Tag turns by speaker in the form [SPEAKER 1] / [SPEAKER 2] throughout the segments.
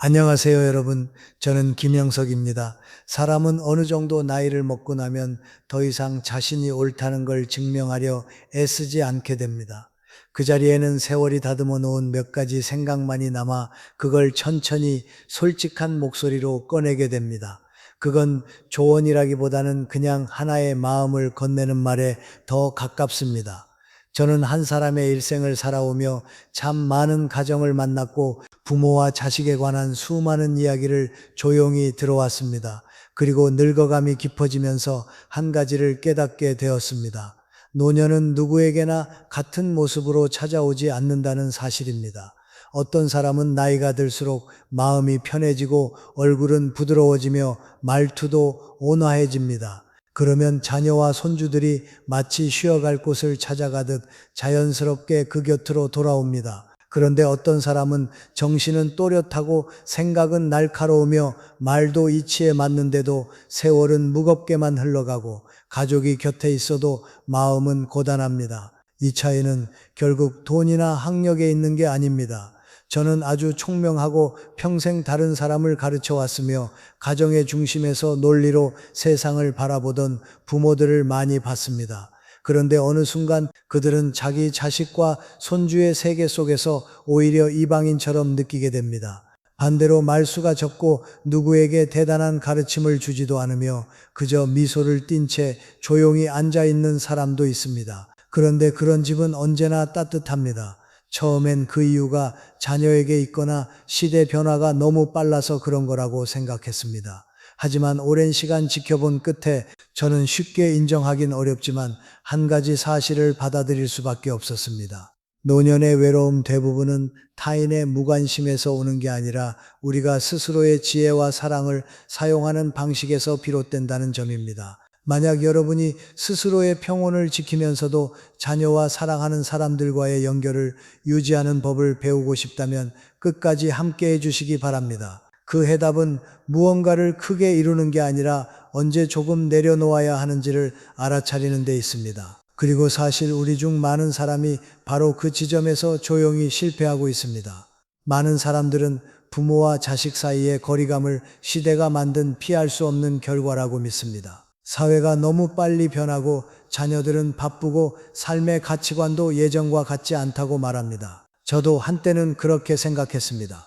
[SPEAKER 1] 안녕하세요, 여러분. 저는 김영석입니다. 사람은 어느 정도 나이를 먹고 나면 더 이상 자신이 옳다는 걸 증명하려 애쓰지 않게 됩니다. 그 자리에는 세월이 다듬어 놓은 몇 가지 생각만이 남아 그걸 천천히 솔직한 목소리로 꺼내게 됩니다. 그건 조언이라기보다는 그냥 하나의 마음을 건네는 말에 더 가깝습니다. 저는 한 사람의 일생을 살아오며 참 많은 가정을 만났고 부모와 자식에 관한 수많은 이야기를 조용히 들어왔습니다. 그리고 늙어감이 깊어지면서 한 가지를 깨닫게 되었습니다. 노년은 누구에게나 같은 모습으로 찾아오지 않는다는 사실입니다. 어떤 사람은 나이가 들수록 마음이 편해지고 얼굴은 부드러워지며 말투도 온화해집니다. 그러면 자녀와 손주들이 마치 쉬어갈 곳을 찾아가듯 자연스럽게 그 곁으로 돌아옵니다. 그런데 어떤 사람은 정신은 또렷하고 생각은 날카로우며 말도 이치에 맞는데도 세월은 무겁게만 흘러가고 가족이 곁에 있어도 마음은 고단합니다. 이 차이는 결국 돈이나 학력에 있는 게 아닙니다. 저는 아주 총명하고 평생 다른 사람을 가르쳐 왔으며 가정의 중심에서 논리로 세상을 바라보던 부모들을 많이 봤습니다. 그런데 어느 순간 그들은 자기 자식과 손주의 세계 속에서 오히려 이방인처럼 느끼게 됩니다. 반대로 말수가 적고 누구에게 대단한 가르침을 주지도 않으며 그저 미소를 띤 채 조용히 앉아 있는 사람도 있습니다. 그런데 그런 집은 언제나 따뜻합니다. 처음엔 그 이유가 자녀에게 있거나 시대 변화가 너무 빨라서 그런 거라고 생각했습니다. 하지만 오랜 시간 지켜본 끝에 저는 쉽게 인정하긴 어렵지만 한 가지 사실을 받아들일 수밖에 없었습니다. 노년의 외로움 대부분은 타인의 무관심에서 오는 게 아니라 우리가 스스로의 지혜와 사랑을 사용하는 방식에서 비롯된다는 점입니다. 만약 여러분이 스스로의 평온을 지키면서도 자녀와 사랑하는 사람들과의 연결을 유지하는 법을 배우고 싶다면 끝까지 함께 해주시기 바랍니다. 그 해답은 무언가를 크게 이루는 게 아니라 언제 조금 내려놓아야 하는지를 알아차리는 데 있습니다. 그리고 사실 우리 중 많은 사람이 바로 그 지점에서 조용히 실패하고 있습니다. 많은 사람들은 부모와 자식 사이의 거리감을 시대가 만든 피할 수 없는 결과라고 믿습니다. 사회가 너무 빨리 변하고 자녀들은 바쁘고 삶의 가치관도 예전과 같지 않다고 말합니다. 저도 한때는 그렇게 생각했습니다.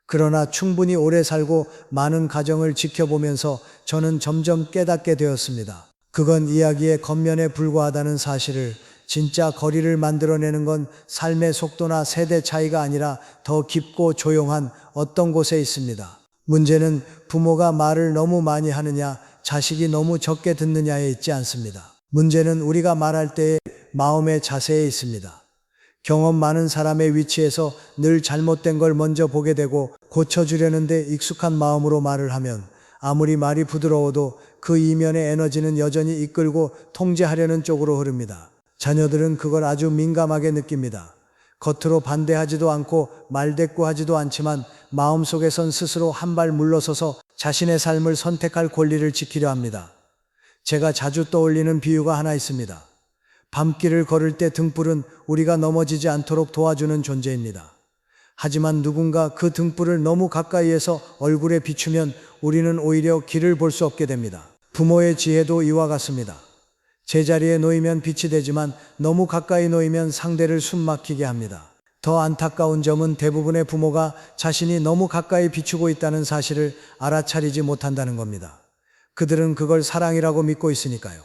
[SPEAKER 1] 그러나 충분히 오래 살고 많은 가정을 지켜보면서 저는 점점 깨닫게 되었습니다. 그건 이야기의 겉면에 불과하다는 사실을. 진짜 거리를 만들어내는 건 삶의 속도나 세대 차이가 아니라 더 깊고 조용한 어떤 곳에 있습니다. 문제는 부모가 말을 너무 많이 하느냐, 자식이 너무 적게 듣느냐에 있지 않습니다. 문제는 우리가 말할 때의 마음의 자세에 있습니다. 경험 많은 사람의 위치에서 늘 잘못된 걸 먼저 보게 되고 고쳐주려는데 익숙한 마음으로 말을 하면 아무리 말이 부드러워도 그 이면의 에너지는 여전히 이끌고 통제하려는 쪽으로 흐릅니다. 자녀들은 그걸 아주 민감하게 느낍니다. 겉으로 반대하지도 않고 말대꾸하지도 않지만 마음속에선 스스로 한 발 물러서서 자신의 삶을 선택할 권리를 지키려 합니다. 제가 자주 떠올리는 비유가 하나 있습니다. 밤길을 걸을 때 등불은 우리가 넘어지지 않도록 도와주는 존재입니다. 하지만 누군가 그 등불을 너무 가까이에서 얼굴에 비추면 우리는 오히려 길을 볼 수 없게 됩니다. 부모의 지혜도 이와 같습니다. 제자리에 놓이면 빛이 되지만 너무 가까이 놓이면 상대를 숨막히게 합니다. 더 안타까운 점은 대부분의 부모가 자신이 너무 가까이 비추고 있다는 사실을 알아차리지 못한다는 겁니다. 그들은 그걸 사랑이라고 믿고 있으니까요.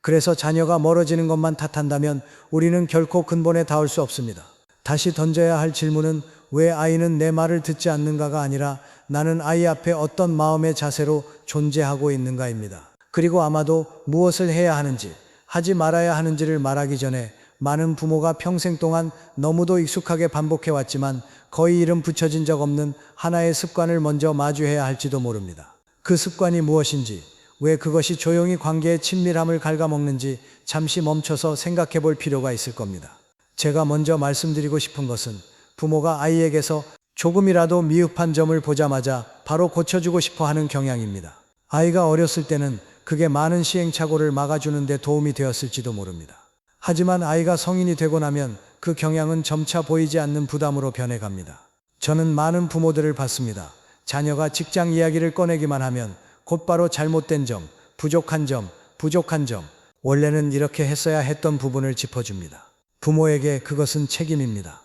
[SPEAKER 1] 그래서 자녀가 멀어지는 것만 탓한다면 우리는 결코 근본에 닿을 수 없습니다. 다시 던져야 할 질문은 왜 아이는 내 말을 듣지 않는가가 아니라 나는 아이 앞에 어떤 마음의 자세로 존재하고 있는가입니다. 그리고 아마도 무엇을 해야 하는지, 하지 말아야 하는지를 말하기 전에 많은 부모가 평생 동안 너무도 익숙하게 반복해왔지만 거의 이름 붙여진 적 없는 하나의 습관을 먼저 마주해야 할지도 모릅니다. 그 습관이 무엇인지, 왜 그것이 조용히 관계의 친밀함을 갉아먹는지 잠시 멈춰서 생각해 볼 필요가 있을 겁니다. 제가 먼저 말씀드리고 싶은 것은 부모가 아이에게서 조금이라도 미흡한 점을 보자마자 바로 고쳐주고 싶어 하는 경향입니다. 아이가 어렸을 때는 그게 많은 시행착오를 막아주는 데 도움이 되었을지도 모릅니다. 하지만 아이가 성인이 되고 나면 그 경향은 점차 보이지 않는 부담으로 변해갑니다. 저는 많은 부모들을 봤습니다. 자녀가 직장 이야기를 꺼내기만 하면 곧바로 잘못된 점, 부족한 점, 원래는 이렇게 했어야 했던 부분을 짚어줍니다. 부모에게 그것은 책임입니다.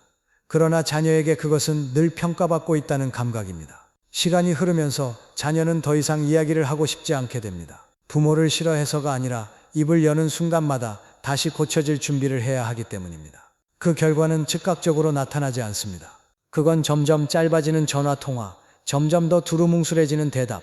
[SPEAKER 1] 그러나 자녀에게 그것은 늘 평가받고 있다는 감각입니다. 시간이 흐르면서 자녀는 더 이상 이야기를 하고 싶지 않게 됩니다. 부모를 싫어해서가 아니라 입을 여는 순간마다 다시 고쳐질 준비를 해야 하기 때문입니다. 그 결과는 즉각적으로 나타나지 않습니다. 그건 점점 짧아지는 전화 통화, 점점 더 두루뭉술해지는 대답,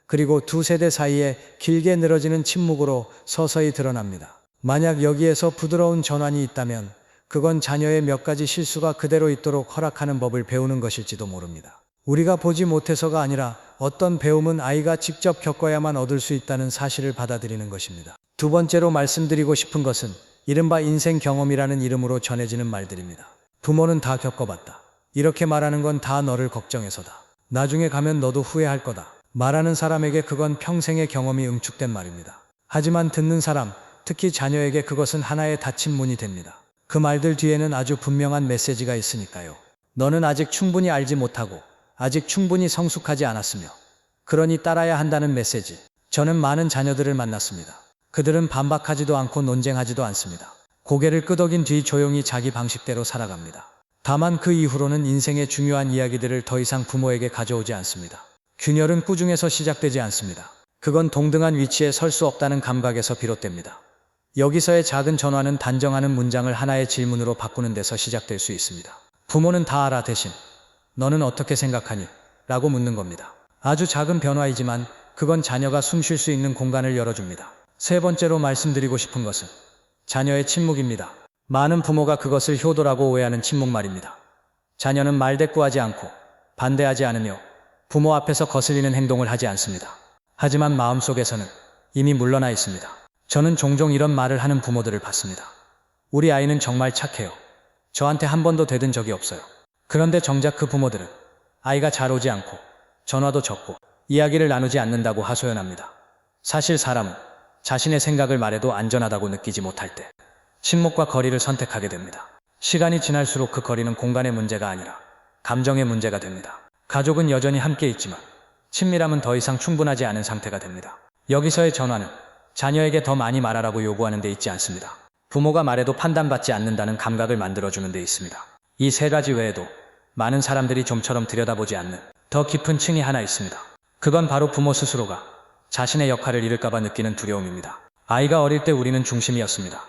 [SPEAKER 1] 그리고 두 세대 사이에 길게 늘어지는 침묵으로 서서히 드러납니다. 만약 여기에서 부드러운 전환이 있다면 그건 자녀의 몇 가지 실수가 그대로 있도록 허락하는 법을 배우는 것일지도 모릅니다. 우리가 보지 못해서가 아니라 어떤 배움은 아이가 직접 겪어야만 얻을 수 있다는 사실을 받아들이는 것입니다. 두 번째로 말씀드리고 싶은 것은 이른바 인생 경험이라는 이름으로 전해지는 말들입니다. 부모는 다 겪어봤다. 이렇게 말하는 건 다 너를 걱정해서다. 나중에 가면 너도 후회할 거다. 말하는 사람에게 그건 평생의 경험이 응축된 말입니다. 하지만 듣는 사람, 특히 자녀에게 그것은 하나의 닫힌 문이 됩니다. 그 말들 뒤에는 아주 분명한 메시지가 있으니까요. 너는 아직 충분히 알지 못하고 아직 충분히 성숙하지 않았으며 그러니 따라야 한다는 메시지. 저는 많은 자녀들을 만났습니다. 그들은 반박하지도 않고 논쟁하지도 않습니다. 고개를 끄덕인 뒤 조용히 자기 방식대로 살아갑니다. 다만 그 이후로는 인생의 중요한 이야기들을 더 이상 부모에게 가져오지 않습니다. 균열은 꾸중에서 시작되지 않습니다. 그건 동등한 위치에 설 수 없다는 감각에서 비롯됩니다. 여기서의 작은 전환은 단정하는 문장을 하나의 질문으로 바꾸는 데서 시작될 수 있습니다. 부모는 다 알아 대신 너는 어떻게 생각하니? 라고 묻는 겁니다. 아주 작은 변화이지만 그건 자녀가 숨 쉴 수 있는 공간을 열어줍니다. 세 번째로 말씀드리고 싶은 것은 자녀의 침묵입니다. 많은 부모가 그것을 효도라고 오해하는 침묵 말입니다. 자녀는 말대꾸하지 않고 반대하지 않으며 부모 앞에서 거슬리는 행동을 하지 않습니다. 하지만 마음속에서는 이미 물러나 있습니다. 저는 종종 이런 말을 하는 부모들을 봤습니다. 우리 아이는 정말 착해요. 저한테 한 번도 대든 적이 없어요. 그런데 정작 그 부모들은 아이가 잘 오지 않고 전화도 적고 이야기를 나누지 않는다고 하소연합니다. 사실 사람은 자신의 생각을 말해도 안전하다고 느끼지 못할 때 침묵과 거리를 선택하게 됩니다. 시간이 지날수록 그 거리는 공간의 문제가 아니라 감정의 문제가 됩니다. 가족은 여전히 함께 있지만 친밀함은 더 이상 충분하지 않은 상태가 됩니다. 여기서의 전환은 자녀에게 더 많이 말하라고 요구하는 데 있지 않습니다. 부모가 말해도 판단받지 않는다는 감각을 만들어주는 데 있습니다. 이 세 가지 외에도 많은 사람들이 좀처럼 들여다보지 않는 더 깊은 층이 하나 있습니다. 그건 바로 부모 스스로가 자신의 역할을 잃을까봐 느끼는 두려움입니다. 아이가 어릴 때 우리는 중심이었습니다.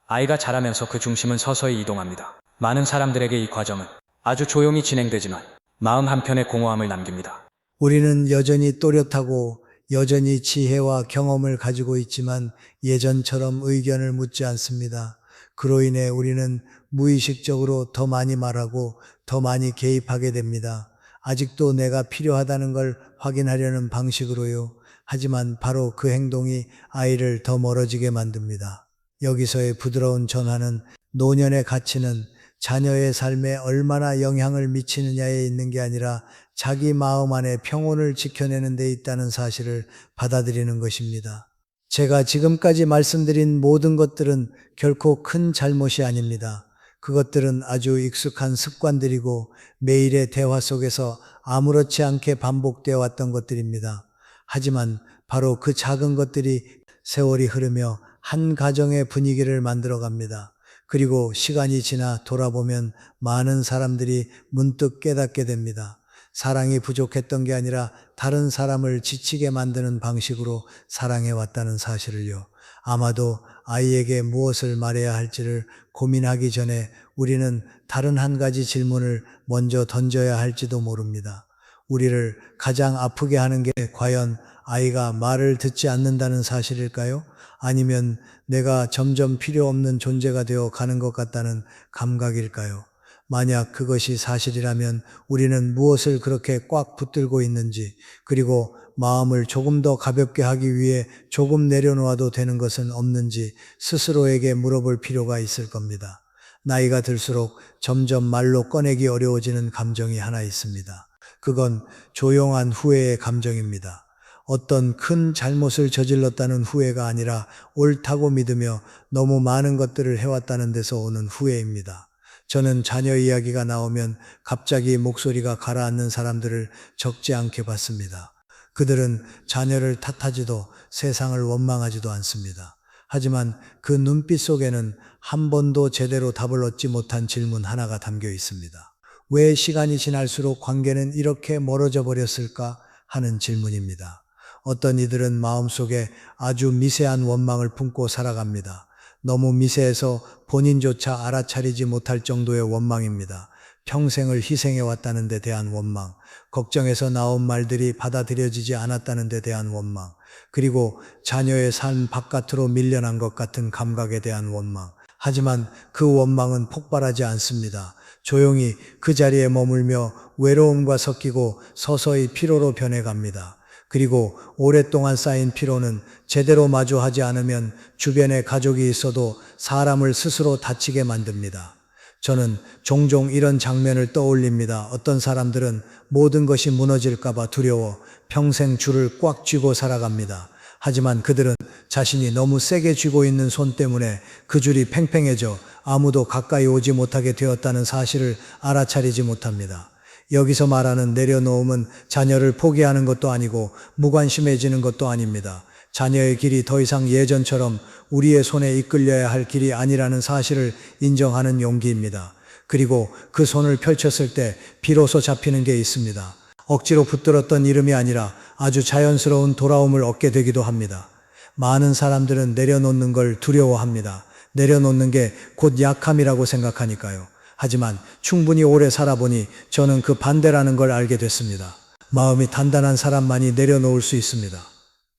[SPEAKER 1] 아이가 자라면서 그 중심은 서서히 이동합니다. 많은 사람들에게 이 과정은 아주 조용히 진행되지만 마음 한편에 공허함을 남깁니다. 우리는 여전히 또렷하고 여전히 지혜와 경험을 가지고 있지만 예전처럼 의견을 묻지 않습니다. 그로 인해 우리는 무의식적으로 더 많이 말하고 더 많이 개입하게 됩니다. 아직도 내가 필요하다는 걸 확인하려는 방식으로요. 하지만 바로 그 행동이 아이를 더 멀어지게 만듭니다. 여기서의 부드러운 전환은 노년의 가치는 자녀의 삶에 얼마나 영향을 미치느냐에 있는 게 아니라 자기 마음 안에 평온을 지켜내는 데 있다는 사실을 받아들이는 것입니다. 제가 지금까지 말씀드린 모든 것들은 결코 큰 잘못이 아닙니다. 그것들은 아주 익숙한 습관들이고 매일의 대화 속에서 아무렇지 않게 반복되어 왔던 것들입니다. 하지만 바로 그 작은 것들이 세월이 흐르며 한 가정의 분위기를 만들어 갑니다. 그리고 시간이 지나 돌아보면 많은 사람들이 문득 깨닫게 됩니다. 사랑이 부족했던 게 아니라 다른 사람을 지치게 만드는 방식으로 사랑해왔다는 사실을요. 아마도 아이에게 무엇을 말해야 할지를 고민하기 전에 우리는 다른 한 가지 질문을 먼저 던져야 할지도 모릅니다. 우리를 가장 아프게 하는 게 과연 아이가 말을 듣지 않는다는 사실일까요? 아니면 내가 점점 필요 없는 존재가 되어 가는 것 같다는 감각일까요? 만약 그것이 사실이라면 우리는 무엇을 그렇게 꽉 붙들고 있는지, 그리고 마음을 조금 더 가볍게 하기 위해 조금 내려놓아도 되는 것은 없는지 스스로에게 물어볼 필요가 있을 겁니다. 나이가 들수록 점점 말로 꺼내기 어려워지는 감정이 하나 있습니다. 그건 조용한 후회의 감정입니다. 어떤 큰 잘못을 저질렀다는 후회가 아니라 옳다고 믿으며 너무 많은 것들을 해왔다는 데서 오는 후회입니다. 저는 자녀 이야기가 나오면 갑자기 목소리가 가라앉는 사람들을 적지 않게 봤습니다. 그들은 자녀를 탓하지도 세상을 원망하지도 않습니다. 하지만 그 눈빛 속에는 한 번도 제대로 답을 얻지 못한 질문 하나가 담겨 있습니다. 왜 시간이 지날수록 관계는 이렇게 멀어져 버렸을까 하는 질문입니다. 어떤 이들은 마음속에 아주 미세한 원망을 품고 살아갑니다. 너무 미세해서 본인조차 알아차리지 못할 정도의 원망입니다. 평생을 희생해왔다는 데 대한 원망, 걱정해서 나온 말들이 받아들여지지 않았다는 데 대한 원망, 그리고 자녀의 삶 바깥으로 밀려난 것 같은 감각에 대한 원망. 하지만 그 원망은 폭발하지 않습니다. 조용히 그 자리에 머물며 외로움과 섞이고 서서히 피로로 변해갑니다. 그리고 오랫동안 쌓인 피로는 제대로 마주하지 않으면 주변에 가족이 있어도 사람을 스스로 다치게 만듭니다. 저는 종종 이런 장면을 떠올립니다. 어떤 사람들은 모든 것이 무너질까봐 두려워 평생 줄을 꽉 쥐고 살아갑니다. 하지만 그들은 자신이 너무 세게 쥐고 있는 손 때문에 그 줄이 팽팽해져 아무도 가까이 오지 못하게 되었다는 사실을 알아차리지 못합니다. 여기서 말하는 내려놓음은 자녀를 포기하는 것도 아니고 무관심해지는 것도 아닙니다. 자녀의 길이 더 이상 예전처럼 우리의 손에 이끌려야 할 길이 아니라는 사실을 인정하는 용기입니다. 그리고 그 손을 펼쳤을 때 비로소 잡히는 게 있습니다. 억지로 붙들었던 이름이 아니라 아주 자연스러운 돌아옴을 얻게 되기도 합니다. 많은 사람들은 내려놓는 걸 두려워합니다. 내려놓는 게 곧 약함이라고 생각하니까요. 하지만 충분히 오래 살아보니 저는 그 반대라는 걸 알게 됐습니다. 마음이 단단한 사람만이 내려놓을 수 있습니다.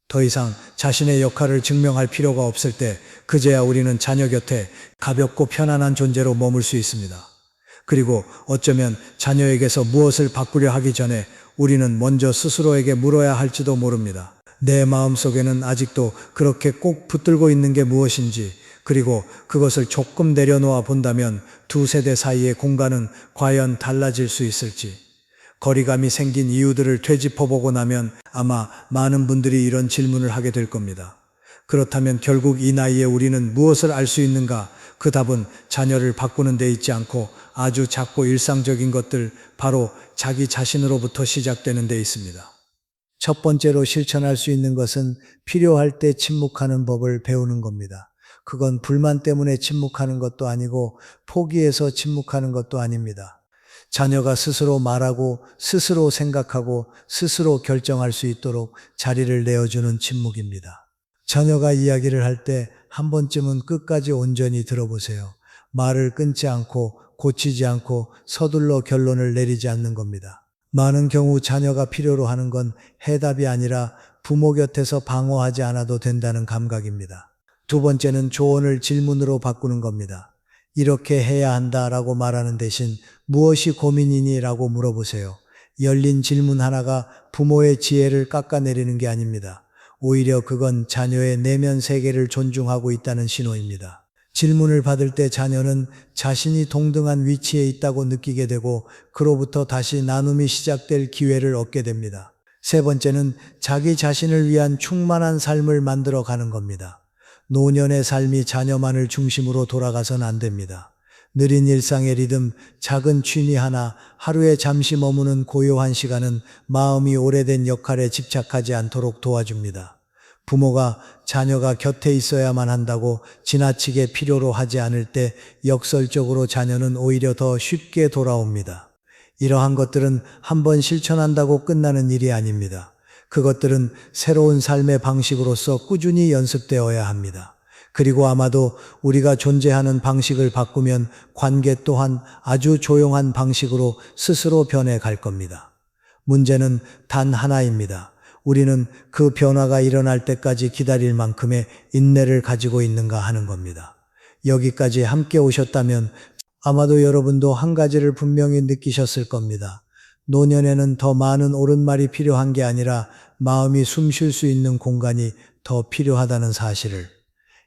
[SPEAKER 1] 더 이상 자신의 역할을 증명할 필요가 없을 때 그제야 우리는 자녀 곁에 가볍고 편안한 존재로 머물 수 있습니다. 그리고 어쩌면 자녀에게서 무엇을 바꾸려 하기 전에 우리는 먼저 스스로에게 물어야 할지도 모릅니다. 내 마음속에는 아직도 그렇게 꼭 붙들고 있는 게 무엇인지, 그리고 그것을 조금 내려놓아 본다면 두 세대 사이의 공간은 과연 달라질 수 있을지. 거리감이 생긴 이유들을 되짚어보고 나면 아마 많은 분들이 이런 질문을 하게 될 겁니다. 그렇다면 결국 이 나이에 우리는 무엇을 알 수 있는가? 그 답은 자녀를 바꾸는 데 있지 않고 아주 작고 일상적인 것들, 바로 자기 자신으로부터 시작되는 데 있습니다. 첫 번째로 실천할 수 있는 것은 필요할 때 침묵하는 법을 배우는 겁니다. 그건 불만 때문에 침묵하는 것도 아니고 포기해서 침묵하는 것도 아닙니다. 자녀가 스스로 말하고 스스로 생각하고 스스로 결정할 수 있도록 자리를 내어주는 침묵입니다. 자녀가 이야기를 할 때 한 번쯤은 끝까지 온전히 들어보세요. 말을 끊지 않고 고치지 않고 서둘러 결론을 내리지 않는 겁니다. 많은 경우 자녀가 필요로 하는 건 해답이 아니라 부모 곁에서 방어하지 않아도 된다는 감각입니다. 두 번째는 조언을 질문으로 바꾸는 겁니다. 이렇게 해야 한다라고 말하는 대신 무엇이 고민이니? 라고 물어보세요. 열린 질문 하나가 부모의 지혜를 깎아내리는 게 아닙니다. 오히려 그건 자녀의 내면 세계를 존중하고 있다는 신호입니다. 질문을 받을 때 자녀는 자신이 동등한 위치에 있다고 느끼게 되고 그로부터 다시 나눔이 시작될 기회를 얻게 됩니다. 세 번째는 자기 자신을 위한 충만한 삶을 만들어 가는 겁니다. 노년의 삶이 자녀만을 중심으로 돌아가선 안 됩니다. 느린 일상의 리듬, 작은 취미 하나, 하루에 잠시 머무는 고요한 시간은 마음이 오래된 역할에 집착하지 않도록 도와줍니다. 부모가 자녀가 곁에 있어야만 한다고 지나치게 필요로 하지 않을 때 역설적으로 자녀는 오히려 더 쉽게 돌아옵니다. 이러한 것들은 한번 실천한다고 끝나는 일이 아닙니다. 그것들은 새로운 삶의 방식으로서 꾸준히 연습되어야 합니다. 그리고 아마도 우리가 존재하는 방식을 바꾸면 관계 또한 아주 조용한 방식으로 스스로 변해갈 겁니다. 문제는 단 하나입니다. 우리는 그 변화가 일어날 때까지 기다릴 만큼의 인내를 가지고 있는가 하는 겁니다. 여기까지 함께 오셨다면 아마도 여러분도 한 가지를 분명히 느끼셨을 겁니다. 노년에는 더 많은 옳은말이 필요한 게 아니라 마음이 숨 쉴 수 있는 공간이 더 필요하다는 사실을.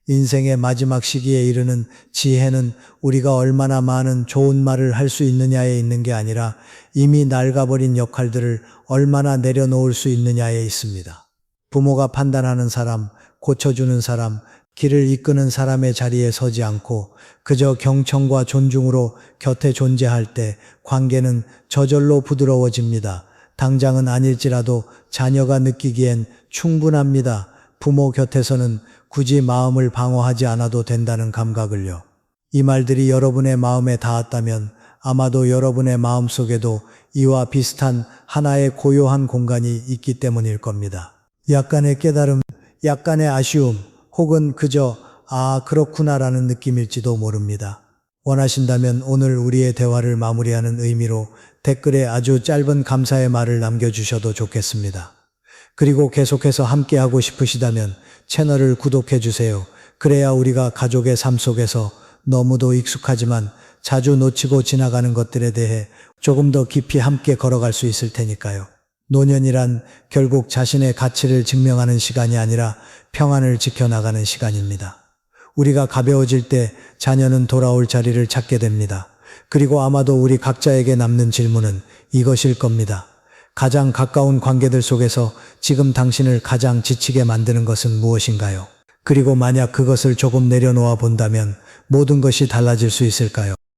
[SPEAKER 1] 인생의 마지막 시기에 이르는 지혜는 우리가 얼마나 많은 좋은 말을 할 수 있느냐에 있는 게 아니라 이미 낡아버린 역할들을 얼마나 내려놓을 수 있느냐에 있습니다. 부모가 판단하는 사람, 고쳐주는 사람, 길을 이끄는 사람의 자리에 서지 않고 그저 경청과 존중으로 곁에 존재할 때 관계는 저절로 부드러워집니다. 당장은 아닐지라도 자녀가 느끼기엔 충분합니다. 부모 곁에서는 굳이 마음을 방어하지 않아도 된다는 감각을요. 이 말들이 여러분의 마음에 닿았다면 아마도 여러분의 마음속에도 이와 비슷한 하나의 고요한 공간이 있기 때문일 겁니다. 약간의 깨달음, 약간의 아쉬움, 혹은 그저 아, 그렇구나라는 느낌일지도 모릅니다. 원하신다면 오늘 우리의 대화를 마무리하는 의미로 댓글에 아주 짧은 감사의 말을 남겨주셔도 좋겠습니다. 그리고 계속해서 함께하고 싶으시다면 채널을 구독해 주세요. 그래야 우리가 가족의 삶 속에서 너무도 익숙하지만 자주 놓치고 지나가는 것들에 대해 조금 더 깊이 함께 걸어갈 수 있을 테니까요. 노년이란 결국 자신의 가치를 증명하는 시간이 아니라 평안을 지켜나가는 시간입니다. 우리가 가벼워질 때 자녀는 돌아올 자리를 찾게 됩니다. 그리고 아마도 우리 각자에게 남는 질문은 이것일 겁니다. 가장 가까운 관계들 속에서 지금 당신을 가장 지치게 만드는 것은 무엇인가요? 그리고 만약 그것을 조금 내려놓아 본다면 모든 것이 달라질 수 있을까요?